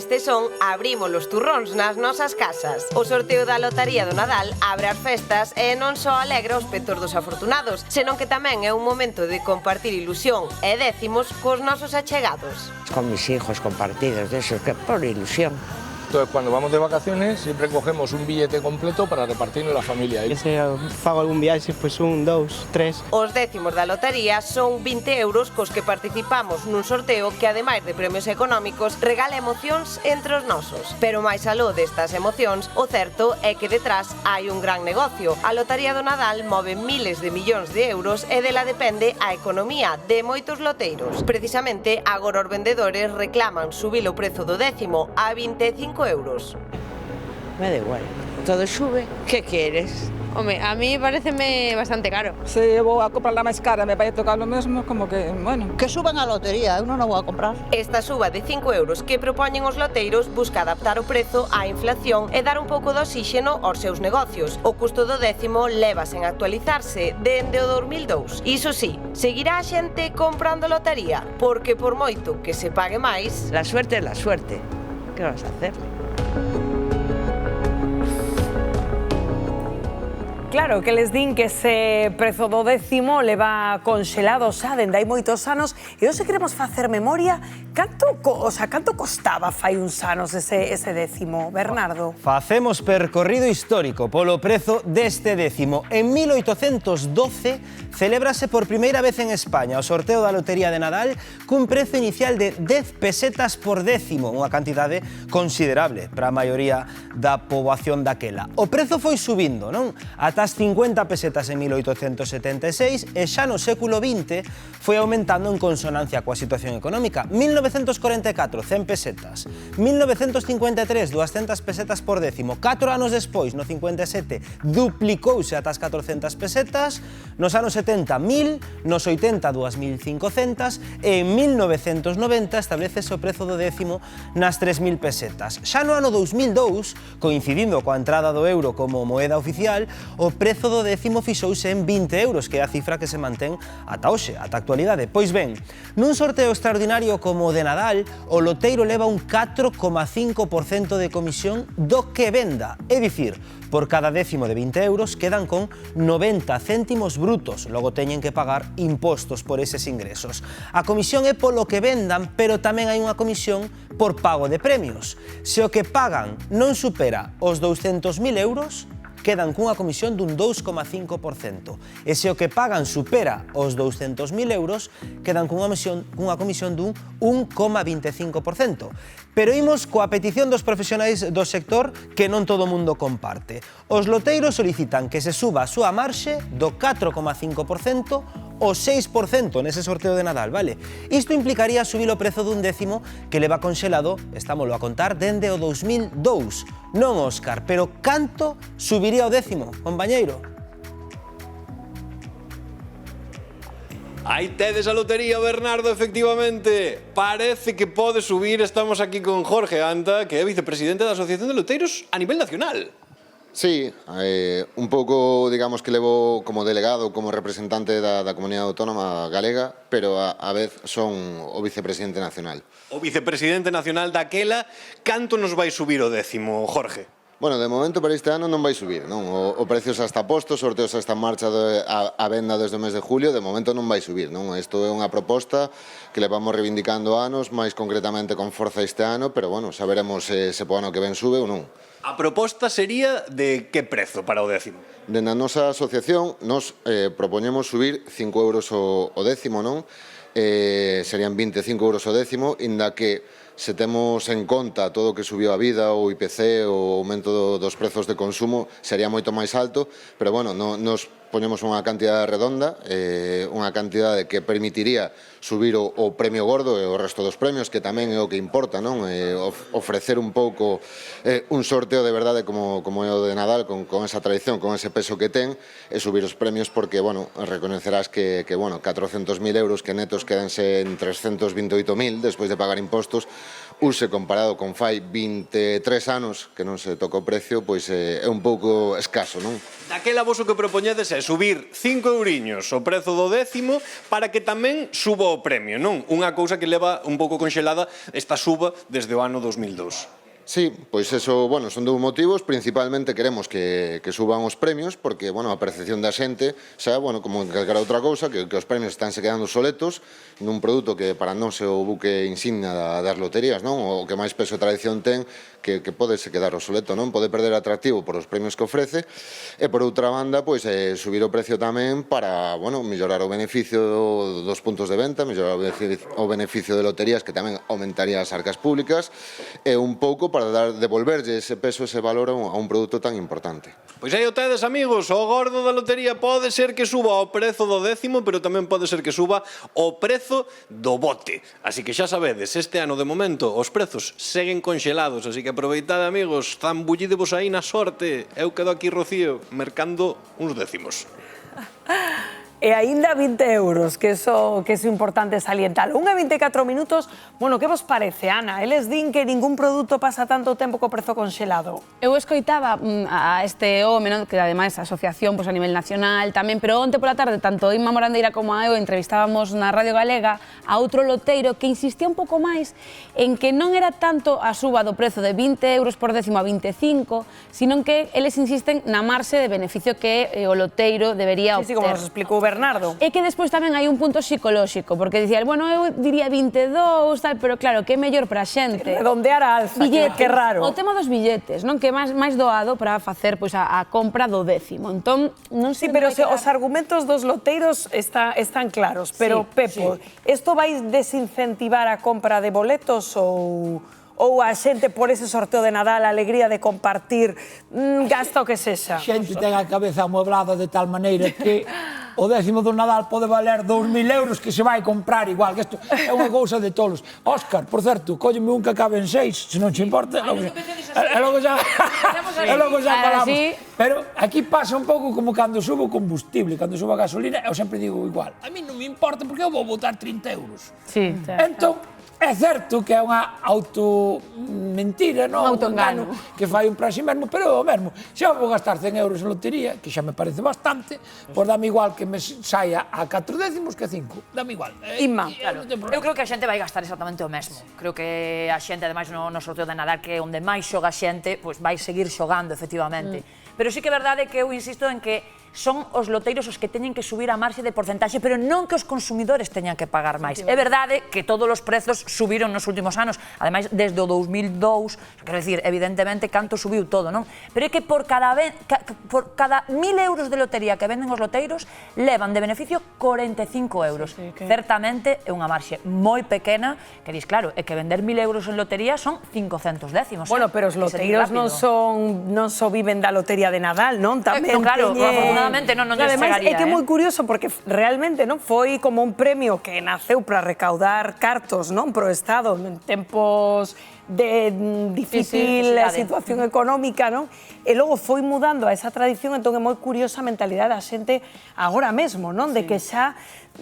estes son abrimos os turróns nas nosas casas. O sorteo da Lotaría do Nadal abre as festas e non só alegra os petos dos afortunados, senón que tamén é un momento de compartir ilusión e décimos cos nosos achegados. Con mis hijos compartidos, de esos que por ilusión. Entonces, cuando vamos de vacaciones, siempre cogemos un billete completo para repartirlo en la familia. Se fago algún viaxe, pois un, dous, tres. Os décimos da lotaría son 20 euros cos que participamos nun sorteo que, ademais de premios económicos, regala emocións entre os nosos. Pero máis aló destas emocións, o certo é que detrás hai un gran negocio. A Lotaría do Nadal move miles de millóns de euros e dela depende a economía de moitos loteiros. Precisamente, agora os vendedores reclaman subir o prezo do décimo a 25 euros. Me da igual, todo sube, ¿qué quieres? Home, a mí pareceme bastante caro. Se vou a comprarla máis cara, me vai a tocar lo mesmo, como que, bueno. Que suban a lotería, eu non a vou a comprar. Esta suba de 5 euros que propoñen os loteiros busca adaptar o prezo á inflación e dar un pouco de oxíxeno aos seus negocios. O custo do décimo leva sen actualizarse dende o 2002. Iso sí, seguirá a xente comprando lotaría, porque por moito que se pague máis... La suerte es la suerte. ¿Qué vas a hacer? Claro, que les din que ese prezo do décimo leva conxelado xa dende hai moitos anos e hoxe queremos facer memoria canto costaba fai uns anos ese décimo, Bernardo? Facemos percorrido histórico polo prezo deste décimo. En 1812 celébrase por primeira vez en España o sorteo da Lotería de Nadal cun prezo inicial de 10 pesetas por décimo, unha cantidade considerable para a maioría da poboación daquela. O prezo foi subindo, non? Ata as 50 pesetas en 1876 e xa no século XX foi aumentando en consonancia coa situación económica. 1944, 100 pesetas. 1953, 200 pesetas por décimo. 4 anos despois, no 57, duplicouse ata as 400 pesetas. Nos anos 70, 1000. Nos 80, 2500. E en 1990 establecese o prezo do décimo nas 3000 pesetas. Xa no ano 2002, coincidindo coa entrada do euro como moeda oficial, o prezo do décimo fixouse en 20 euros, que é a cifra que se mantén ata hoxe, ata a actualidade. Pois ben, nun sorteo extraordinario como o de Nadal, o loteiro leva un 4,5% de comisión do que venda. É dicir, por cada décimo de 20 euros quedan con 90 céntimos brutos, logo teñen que pagar impostos por eses ingresos. A comisión é polo que vendan, pero tamén hai unha comisión por pago de premios. Se o que pagan non supera os 200.000 euros, quedan cunha comisión dun 2,5%. E se o que pagan supera os 200.000 euros, quedan cunha comisión dun 1,25%. Pero imos coa petición dos profesionais do sector que non todo o mundo comparte. Os loteiros solicitan que se suba a súa marxe do 4,5% o 6% nese sorteo de Nadal, vale? Isto implicaría subir o prezo dun décimo que leva conxelado, estámoslo a contar, dende o 2002. Non, Óscar, pero canto subiría o décimo, compañeiro? Aí tedes a lotería, Bernardo, efectivamente. Parece que pode subir. Estamos aquí con Jorge Anta, que é vicepresidente da Asociación de Loteiros a nivel nacional. Sí, un pouco, digamos, que levo como delegado, como representante da Comunidade Autónoma Galega, pero a vez son o vicepresidente nacional. O vicepresidente nacional daquela, canto nos vai subir o décimo, Jorge? Bueno, de momento para este ano non vai subir, non? O precio xa está posto, o sorteo xa está en marcha a venda desde o mes de julio, de momento non vai subir, non? Isto é unha proposta que levamos reivindicando anos, máis concretamente con forza este ano, pero bueno, xa veremos se po ano que ven sube ou non. A proposta sería de que prezo para o décimo? Dende a nosa asociación, nos propoñemos subir 5 euros o décimo, non? Serían 25 euros o décimo, inda que se temos en conta todo o que subiu a vida, o IPC, o aumento dos prezos de consumo, sería moito máis alto, pero bueno, nos poñemos unha cantidade redonda, unha cantidade que permitiría subir o premio gordo e o resto dos premios, que tamén é o que importa, non? Ofrecer un pouco un sorteo de verdade como é o de Nadal, con esa tradición, con ese peso que ten, e subir os premios porque, bueno, reconocerás que 400.000 euros que netos quedanse en 328.000 despois de pagar impostos, use comparado con fai 23 anos que non se toca o precio, pois é un pouco escaso, non? Daquela vos o que propoñedes é subir 5 euriños o prezo do décimo para que tamén suba o premio, non? Unha cousa que leva un pouco conxelada esta suba desde o ano 2002. Sí, pois eso, bueno, son dous motivos. Principalmente queremos que suban os premios, porque, bueno, a percepción da xente xa, bueno, como en calquera outra cousa, que os premios están se quedando soletos nun produto que para non é o buque insignia das loterías, non? O que máis peso e tradición ten, que pode se quedar obsoleto, non? Pode perder atractivo por os premios que ofrece, e por outra banda, pois, subir o precio tamén para, bueno, mellorar o beneficio dos puntos de venta, mellorar o beneficio de loterías, que tamén aumentaría as arcas públicas, e un pouco para devolverlle ese peso, ese valor a un produto tan importante. Pois aí o tedes, amigos, o gordo da lotería pode ser que suba o prezo do décimo, pero tamén pode ser que suba o prezo do bote. Así que xa sabedes, este ano de momento os prezos seguen conxelados, así que aproveitade, amigos, zambullidevos aí na sorte. Eu quedo aquí, Rocío, mercando uns décimos. E aínda 20 euros, que eso é importante salientar. 1:24 minutos, bueno, que vos parece, Ana? Eles din que ningún produto pasa tanto tempo co prezo conxelado. Eu escoitaba a este home, que ademais a asociación a nivel nacional tamén, pero onte pola tarde, tanto Inma Morandeira como eu entrevistábamos na Radio Galega a outro loteiro que insistía un pouco máis en que non era tanto a suba do prezo de 20 euros por décimo a 25, sino que eles insisten na marxe de beneficio que o loteiro debería obter. Sí, como nos explicou Bernardo. É que despois tamén hai un punto psicolóxico, porque dicía, bueno, eu diría 22, tal, pero claro, que é mellor para a xente. Redondear a alza, que raro. O tema dos billetes, non? Que é máis doado para facer a compra do décimo. Entón, non sei... Sí, pero os argumentos dos loteiros están claros, pero Pepo, isto vai desincentivar a compra de boletos ou a xente por ese sorteo de Nadal, a alegría de compartir, gasta o que sexa? A xente ten a cabeza amueblada de tal maneira que o décimo do Nadal pode valer 2.000 euros que se vai comprar igual, que isto é unha cousa de tolos. Óscar, por certo, cólleme un que acabe en 6, se non te importa, e logo xa falamos. Pero aquí pasa un pouco como cando subo o combustible, cando subo a gasolina, eu sempre digo igual, a mí non me importa porque eu vou botar 30 euros. Sí, entón, é certo que é unha auto-mentira, non? Un autoengano. Que fai un para si mesmo, pero é o mesmo. Se eu vou gastar 100 euros en lotería, que xa me parece bastante, pois dame igual que me saia a 4 décimos que 5. Dame igual. Inma. Eu creo que a xente vai gastar exactamente o mesmo. Creo que a xente, ademais, no sorteo de Nadal, que é onde máis xoga a xente, pois vai seguir xogando, efectivamente. Pero sí que é verdade que eu insisto en que son os loteiros os que teñen que subir a marxe de porcentaxe, pero non que os consumidores teñan que pagar máis. É verdade que todos os prezos subiron nos últimos anos, ademais, desde o 2002, quero dicir, evidentemente, canto subiu todo, non? Pero é que por cada 1.000 euros de lotería que venden os loteiros, levan de beneficio 45 euros. Certamente é unha marxe moi pequena, que dis, claro, é que vender 1.000 euros en lotería son 500 décimos. Bueno, pero os loteiros non só viven da lotería de Nadal, non? Tamén claro, afortunadamente non lles chegaría. É que é moi curioso porque realmente non foi como un premio que naceu para recaudar cartos, non, pro Estado en tempos de difícil situación económica, non? E logo foi mudando a esa tradición, entón é moi curiosa a mentalidade da xente agora mesmo, non? De que xa,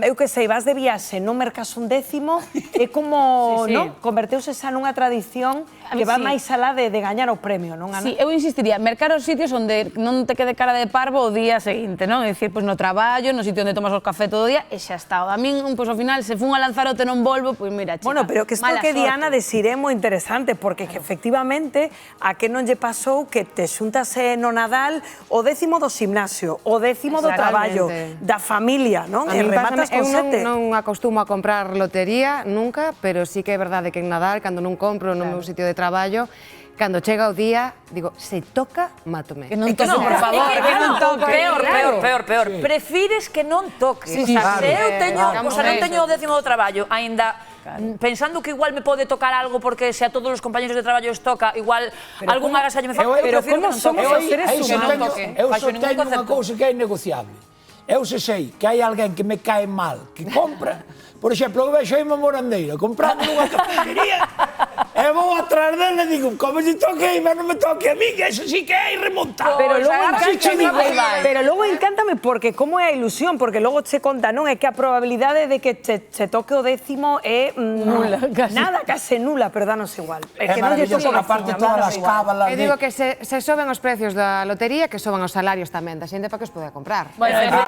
eu que sei, vas de viaxe, non mercas un décimo, é como, non? Converteuse xa nunha tradición que va máis alá de gañar o premio, non, Ana? Sí, eu insistiría, mercar os sitios onde non te quede cara de parvo o día seguinte, non? É dicir, pois no traballo, no sitio onde tomas o café todo o día, e xa está. A min, pois ao final, se fun a Lanzarote non volvo, pois mira, chica, bueno, pero que isto que Diana desiré é moi interesante, porque que efectivamente a que non lle pasou que te xuntase no Nadal o décimo do gimnasio, o décimo do traballo, da familia, non? E rematas con sete. Eu non acostumo a comprar lotería nunca, pero sí que é verdade que en Nadal, cando non compro no meu sitio de traballo, cando chega o día, digo, se toca, mátome. Que non toque, por favor, que non toque. Peor. Prefires que non toque. Se eu teño, o sea, non teño o décimo do traballo, aínda pensando que igual me pode tocar algo porque se a todos os compañeros de traballo os toca, igual algún agasallo me fa, pero como somos os seres humanos? Eu só teño unha cousa que é innegociable. eu se sei que hai alguén que me cae mal, que compra, por exemplo, eu vexo aí unha morandeira comprando nunha cafetería e vou atrás dela e digo, como se toque aí, mas non me toque a mí, que eso sí que é irremontable. Pero logo encántame porque como é a ilusión, porque logo che conta, non? É que a probabilidade de que che toque o 10º é nula, case nula, pero danos igual. É que non lle toque o 10º, todas as cábalas. Eu digo que se soben os precios da lotería, que soben os salarios tamén da xente para que os poda comprar. Bueno,